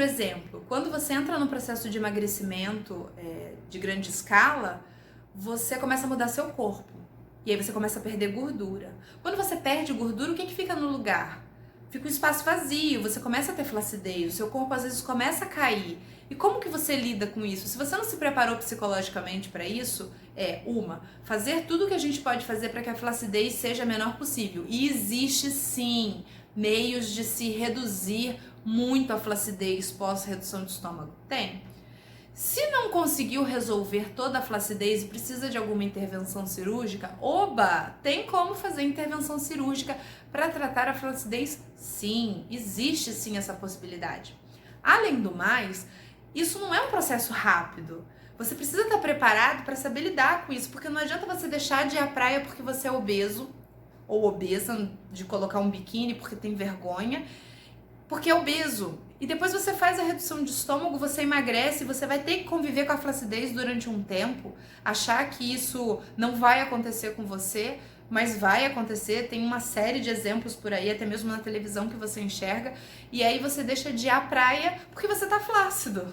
Outro exemplo, quando você entra no processo de emagrecimento de grande escala, você começa a mudar seu corpo. E aí você começa a perder gordura. Quando você perde gordura, o que fica no lugar? Fica um espaço vazio, você começa a ter flacidez, o seu corpo às vezes começa a cair. E como que você lida com isso? Se você não se preparou psicologicamente para isso, fazer tudo o que a gente pode fazer para que a flacidez seja a menor possível. E existe sim meios de se reduzir muito a flacidez pós-redução de estômago. Tem. Se não conseguiu resolver toda a flacidez e precisa de alguma intervenção cirúrgica, tem como fazer intervenção cirúrgica para tratar a flacidez? Sim, existe sim essa possibilidade. Além do mais, isso não é um processo rápido. Você precisa estar preparado para saber lidar com isso, porque não adianta você deixar de ir à praia porque você é obeso ou obesa, de colocar um biquíni porque tem vergonha, porque é obeso. E depois você faz a redução de estômago, você emagrece, você vai ter que conviver com a flacidez durante um tempo, achar que isso não vai acontecer com você, mas vai acontecer. Tem uma série de exemplos por aí, até mesmo na televisão que você enxerga, e aí você deixa de ir à praia porque você tá flácido.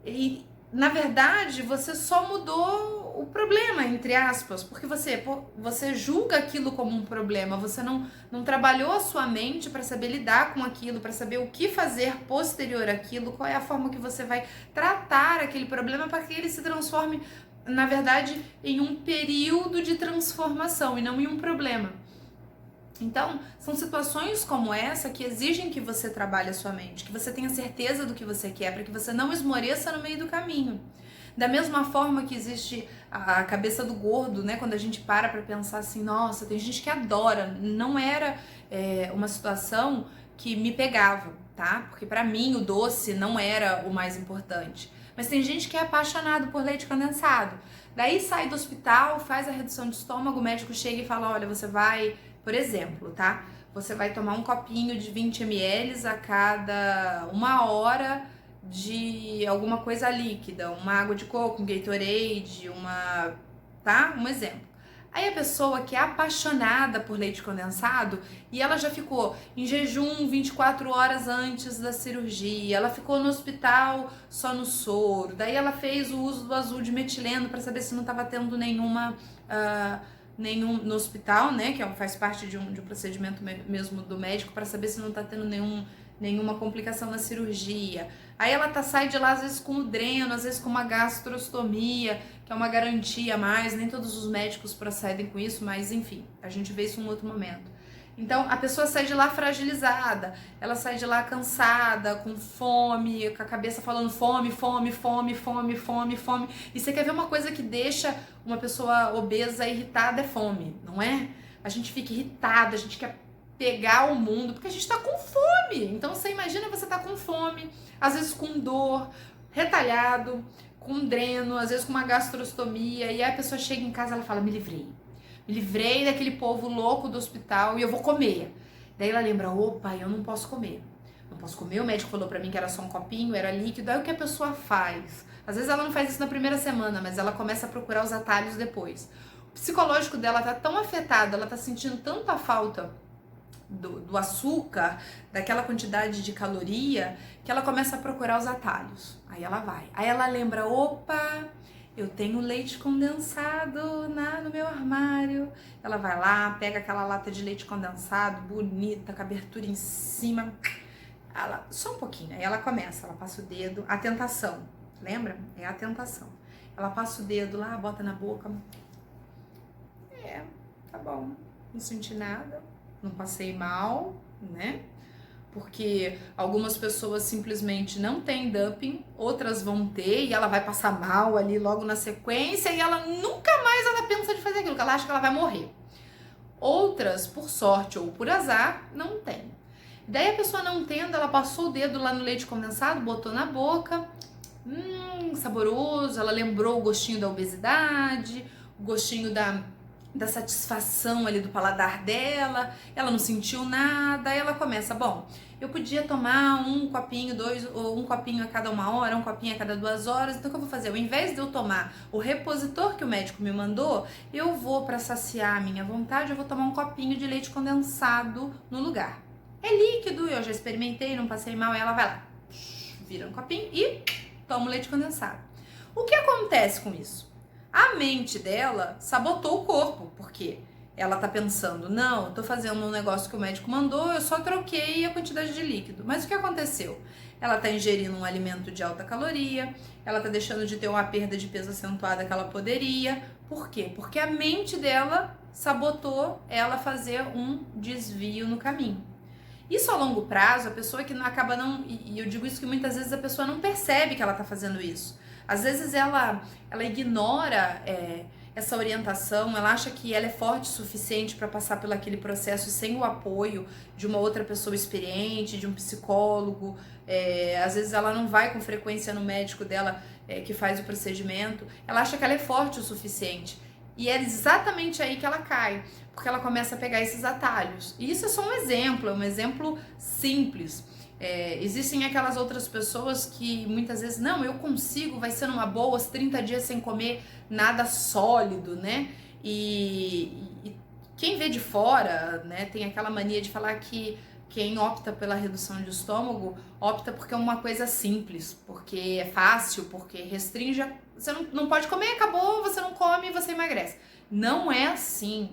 E, na verdade, você só mudou o problema, entre aspas, porque você julga aquilo como um problema, você não trabalhou a sua mente para saber lidar com aquilo, para saber o que fazer posterior àquilo, qual é a forma que você vai tratar aquele problema para que ele se transforme, na verdade, em um período de transformação e não em um problema. Então, são situações como essa que exigem que você trabalhe a sua mente, que você tenha certeza do que você quer, para que você não esmoreça no meio do caminho. Da mesma forma que existe a cabeça do gordo, né? Quando a gente para pensar assim, nossa, tem gente que adora. Não era uma situação que me pegava, tá? Porque pra mim o doce não era o mais importante. Mas tem gente que é apaixonado por leite condensado. Daí sai do hospital, faz a redução de estômago, o médico chega e fala, olha, você vai, por exemplo, tá? Você vai tomar um copinho de 20 ml a cada 1 hora de alguma coisa líquida, uma água de coco, um Gatorade, um exemplo. Aí a pessoa que é apaixonada por leite condensado e ela já ficou em jejum 24 horas antes da cirurgia, ela ficou no hospital só no soro, daí ela fez o uso do azul de metileno para saber se não estava tendo nenhum no hospital, né, que faz parte de um procedimento mesmo do médico para saber se não está tendo nenhuma complicação na cirurgia. Aí ela sai de lá às vezes com o dreno, às vezes com uma gastrostomia, que é uma garantia a mais, nem todos os médicos procedem com isso, mas enfim, a gente vê isso em um outro momento. Então a pessoa sai de lá fragilizada, ela sai de lá cansada, com fome, com a cabeça falando fome, fome, fome, fome, fome, fome. E você quer ver uma coisa que deixa uma pessoa obesa irritada, é fome, não é? A gente fica irritada, a gente quer pegar o mundo, porque a gente tá com fome. Então você imagina você tá com fome, às vezes com dor, retalhado, com dreno, às vezes com uma gastrostomia, e aí a pessoa chega em casa e ela fala, me livrei daquele povo louco do hospital e eu vou comer. Daí ela lembra, opa, eu não posso comer, o médico falou pra mim que era só um copinho, era líquido. Aí o que a pessoa faz? Às vezes ela não faz isso na primeira semana, mas ela começa a procurar os atalhos depois. O psicológico dela tá tão afetado, ela tá sentindo tanta falta do açúcar, daquela quantidade de caloria, que ela começa a procurar os atalhos. Aí ela vai. Aí ela lembra, opa, eu tenho leite condensado no meu armário. Ela vai lá, pega aquela lata de leite condensado, bonita, com a abertura em cima. Só um pouquinho. Aí ela começa, ela passa o dedo. A tentação, lembra? É a tentação. Ela passa o dedo lá, bota na boca. Tá bom, não senti nada. Não passei mal, né? Porque algumas pessoas simplesmente não têm dumping, outras vão ter e ela vai passar mal ali logo na sequência e ela nunca mais pensa de fazer aquilo, porque ela acha que ela vai morrer. Outras, por sorte ou por azar, não tem. Daí a pessoa não tendo, ela passou o dedo lá no leite condensado, botou na boca, saboroso, ela lembrou o gostinho da obesidade, o gostinho da satisfação ali do paladar dela, ela não sentiu nada, aí ela começa, bom, eu podia tomar um copinho, ou um copinho a cada 1 hora, um copinho a cada 2 horas, então o que eu vou fazer? Ao invés de eu tomar o repositor que o médico me mandou, eu vou, para saciar a minha vontade, eu vou tomar um copinho de leite condensado no lugar. É líquido, eu já experimentei, não passei mal, aí ela vai lá, vira no copinho e toma o leite condensado. O que acontece com isso? A mente dela sabotou o corpo, porque ela tá pensando, não, eu tô fazendo um negócio que o médico mandou, eu só troquei a quantidade de líquido. Mas o que aconteceu? Ela tá ingerindo um alimento de alta caloria, ela tá deixando de ter uma perda de peso acentuada que ela poderia. Por quê? Porque a mente dela sabotou ela fazer um desvio no caminho. Isso a longo prazo, a pessoa que não acaba não... E eu digo isso que muitas vezes a pessoa não percebe que ela tá fazendo isso. Às vezes ela ignora essa orientação, ela acha que ela é forte o suficiente para passar por aquele processo sem o apoio de uma outra pessoa experiente, de um psicólogo. Às vezes ela não vai com frequência no médico dela que faz o procedimento. Ela acha que ela é forte o suficiente. E é exatamente aí que ela cai, porque ela começa a pegar esses atalhos. E isso é só um exemplo, é um exemplo simples. Existem aquelas outras pessoas que muitas vezes, não, eu consigo, vai ser numa boa, os 30 dias sem comer nada sólido, né? E quem vê de fora, né, tem aquela mania de falar que quem opta pela redução de estômago opta porque é uma coisa simples, porque é fácil, porque restringe. Você não pode comer, acabou, você não come, você emagrece. Não é assim,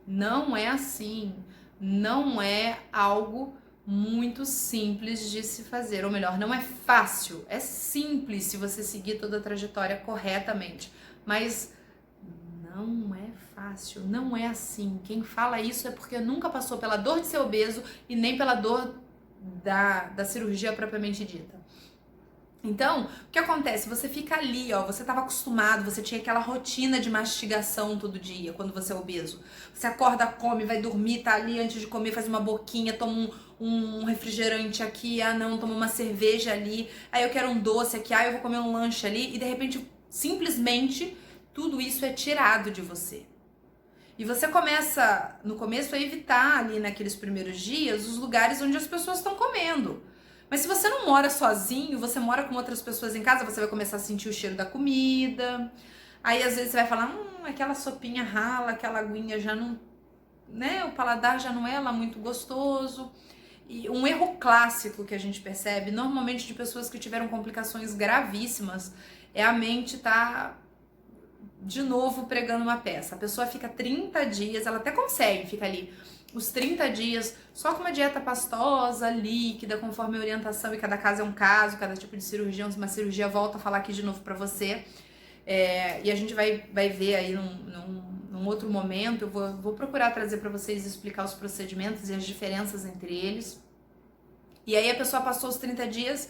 não é assim, não é algo muito simples de se fazer, ou melhor, não é fácil, é simples se você seguir toda a trajetória corretamente, mas não é fácil, não é assim. Quem fala isso é porque nunca passou pela dor de ser obeso e nem pela dor da cirurgia propriamente dita. Então, o que acontece? Você fica ali, ó, você estava acostumado, você tinha aquela rotina de mastigação todo dia, quando você é obeso. Você acorda, come, vai dormir, tá ali antes de comer, faz uma boquinha, toma um refrigerante aqui, não, toma uma cerveja ali, aí eu quero um doce aqui, eu vou comer um lanche ali, e de repente, simplesmente, tudo isso é tirado de você. E você começa, no começo, a evitar ali naqueles primeiros dias os lugares onde as pessoas estão comendo. Mas se você não mora sozinho, você mora com outras pessoas em casa, você vai começar a sentir o cheiro da comida. Aí às vezes você vai falar, aquela sopinha rala, aquela aguinha já não, né, o paladar já não é lá muito gostoso. E um erro clássico que a gente percebe, normalmente de pessoas que tiveram complicações gravíssimas, é a mente tá de novo pregando uma peça. A pessoa fica 30 dias, ela até consegue, fica ali os 30 dias só com uma dieta pastosa, líquida, conforme a orientação, e cada caso é um caso, cada tipo de cirurgia, uma cirurgia, volta a falar aqui de novo pra você. E a gente vai ver aí num outro momento, eu vou procurar trazer pra vocês, explicar os procedimentos e as diferenças entre eles. E aí a pessoa passou os 30 dias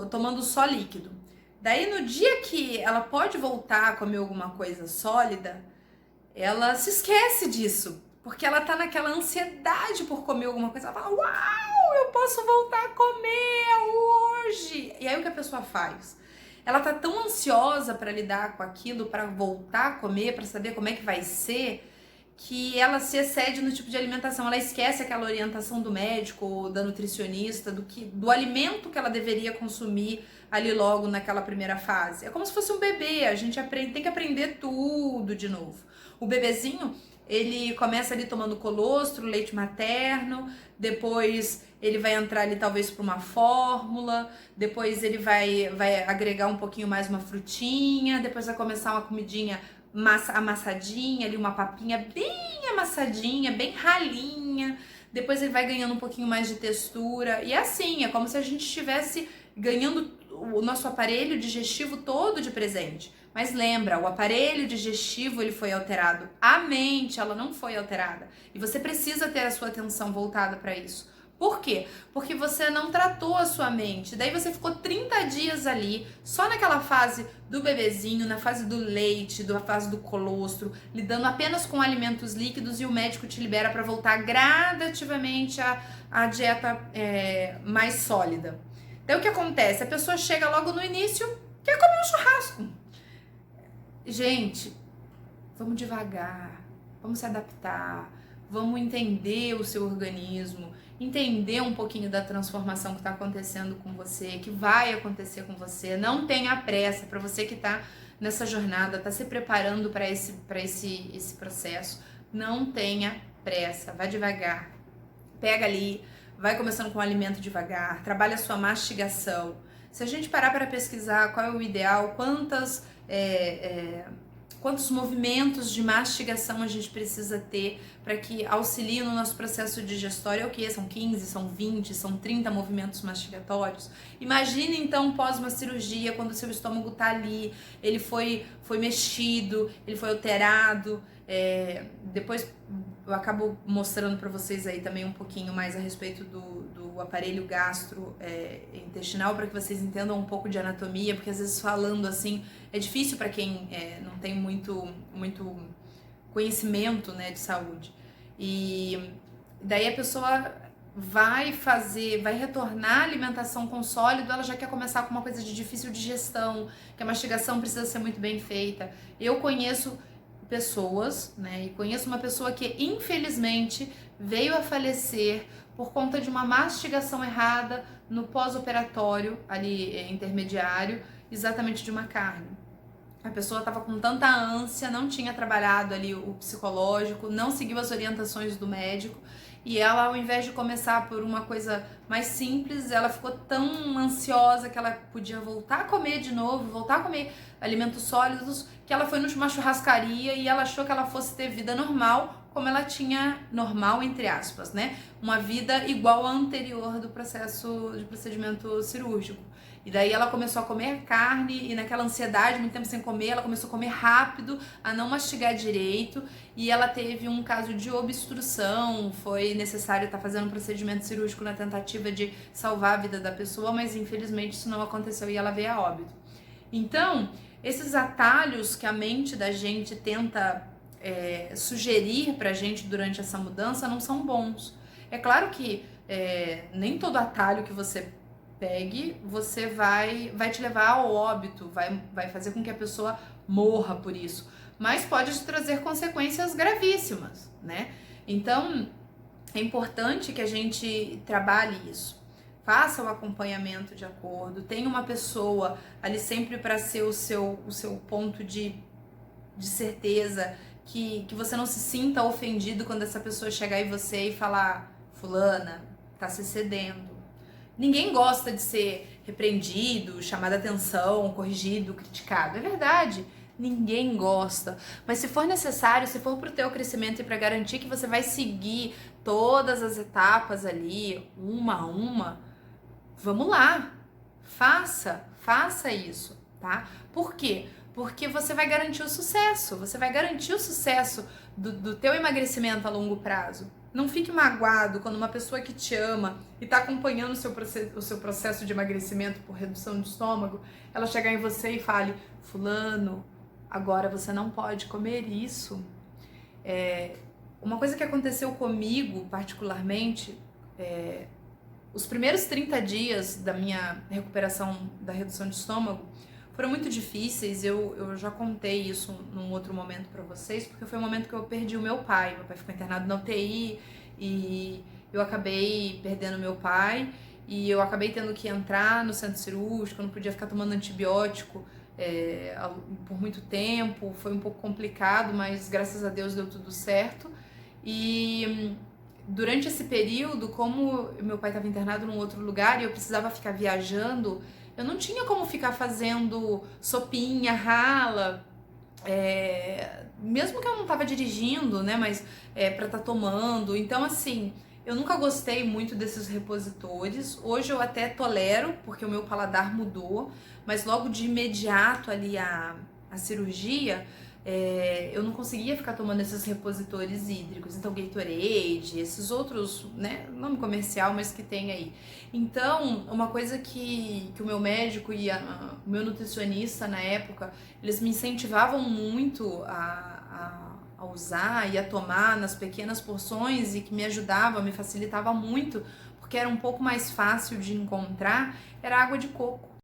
tomando só líquido. Daí no dia que ela pode voltar a comer alguma coisa sólida, ela se esquece disso, porque ela tá naquela ansiedade por comer alguma coisa. Ela fala, uau, eu posso voltar a comer hoje. E aí o que a pessoa faz? Ela tá tão ansiosa para lidar com aquilo, para voltar a comer, para saber como é que vai ser, que ela se excede no tipo de alimentação. Ela esquece aquela orientação do médico, da nutricionista, do alimento que ela deveria consumir ali logo naquela primeira fase. É como se fosse um bebê, a gente tem que aprender tudo de novo. O bebezinho, ele começa ali tomando colostro, leite materno, depois ele vai entrar ali talvez para uma fórmula, depois ele vai agregar um pouquinho mais uma frutinha, depois vai começar uma comidinha amassadinha ali, uma papinha bem amassadinha, bem ralinha, depois ele vai ganhando um pouquinho mais de textura, e assim, é como se a gente estivesse ganhando o nosso aparelho digestivo todo de presente. Mas lembra, o aparelho digestivo ele foi alterado, a mente ela não foi alterada, e você precisa ter a sua atenção voltada para isso. Por quê? Porque você não tratou a sua mente. Daí você ficou 30 dias ali, só naquela fase do bebezinho, na fase do leite, na fase do colostro, lidando apenas com alimentos líquidos, e o médico te libera para voltar gradativamente à dieta mais sólida. Daí o que acontece? A pessoa chega logo no início, quer comer um churrasco. Gente, vamos devagar, vamos se adaptar, vamos entender o seu organismo, entender um pouquinho da transformação que está acontecendo com você, que vai acontecer com você. Não tenha pressa, para você que está nessa jornada, está se preparando para esse processo. Não tenha pressa, vá devagar. Pega ali, vai começando com o alimento devagar, trabalha a sua mastigação. Se a gente parar para pesquisar qual é o ideal, quantos movimentos de mastigação a gente precisa ter para que auxilie no nosso processo digestório, é o que? São 15, são 20, são 30 movimentos mastigatórios. Imagine então pós uma cirurgia, quando o seu estômago tá ali, ele foi mexido, ele foi alterado. Depois eu acabo mostrando para vocês aí também um pouquinho mais a respeito do aparelho gastrointestinal, para que vocês entendam um pouco de anatomia, porque às vezes falando assim é difícil para quem não tem muito conhecimento, né, de saúde. E daí a pessoa vai retornar à alimentação com sólido, ela já quer começar com uma coisa de difícil digestão, que a mastigação precisa ser muito bem feita. Eu conheço pessoas, né, e conheço uma pessoa que infelizmente veio a falecer por conta de uma mastigação errada no pós-operatório, ali intermediário, exatamente de uma carne. A pessoa estava com tanta ânsia, não tinha trabalhado ali o psicológico, não seguiu as orientações do médico, e ela, ao invés de começar por uma coisa mais simples, ela ficou tão ansiosa que ela podia voltar a comer de novo, voltar a comer alimentos sólidos, que ela foi numa churrascaria e ela achou que ela fosse ter vida normal, como ela tinha, normal entre aspas, né? Uma vida igual à anterior do processo de procedimento cirúrgico. E daí ela começou a comer carne e naquela ansiedade, muito tempo sem comer, ela começou a comer rápido, a não mastigar direito, e ela teve um caso de obstrução, foi necessário estar fazendo um procedimento cirúrgico na tentativa de salvar a vida da pessoa, mas infelizmente isso não aconteceu e ela veio a óbito. Então, esses atalhos que a mente da gente tenta sugerir pra gente durante essa mudança não são bons. É claro que nem todo atalho que você pegue, você vai te levar ao óbito, vai fazer com que a pessoa morra por isso, mas pode te trazer consequências gravíssimas, né? Então, é importante que a gente trabalhe isso. Faça o acompanhamento de acordo, tenha uma pessoa ali sempre para ser o seu ponto de certeza, que você não se sinta ofendido quando essa pessoa chegar em você e falar: fulana, tá se excedendo. Ninguém gosta de ser repreendido, chamado a atenção, corrigido, criticado. É verdade, ninguém gosta. Mas se for necessário, se for pro teu crescimento e para garantir que você vai seguir todas as etapas ali, uma a uma, vamos lá, faça isso, tá? Por quê? Porque você vai garantir o sucesso, do teu emagrecimento a longo prazo. Não fique magoado quando uma pessoa que te ama e está acompanhando o seu processo de emagrecimento por redução de estômago, ela chegar em você e fale: fulano, agora você não pode comer isso. Uma coisa que aconteceu comigo particularmente, os primeiros 30 dias da minha recuperação da redução de estômago foram muito difíceis. Eu já contei isso num outro momento pra vocês, porque foi o momento que eu perdi o meu pai. Meu pai ficou internado na UTI e eu acabei perdendo meu pai e eu acabei tendo que entrar no centro cirúrgico, eu não podia ficar tomando antibiótico por muito tempo. Foi um pouco complicado, mas graças a Deus deu tudo certo. E durante esse período, como meu pai estava internado num outro lugar e eu precisava ficar viajando, eu não tinha como ficar fazendo sopinha, rala, mesmo que eu não tava dirigindo, né, mas pra estar tomando. Então, assim, eu nunca gostei muito desses repositores. Hoje eu até tolero, porque o meu paladar mudou, mas logo de imediato ali a cirurgia, eu não conseguia ficar tomando esses repositores hídricos, então Gatorade, esses outros, né, nome comercial, mas que tem aí. Então, uma coisa que o meu médico e o meu nutricionista na época, eles me incentivavam muito a usar e a tomar nas pequenas porções, e que me ajudava, me facilitava muito, porque era um pouco mais fácil de encontrar, era água de coco.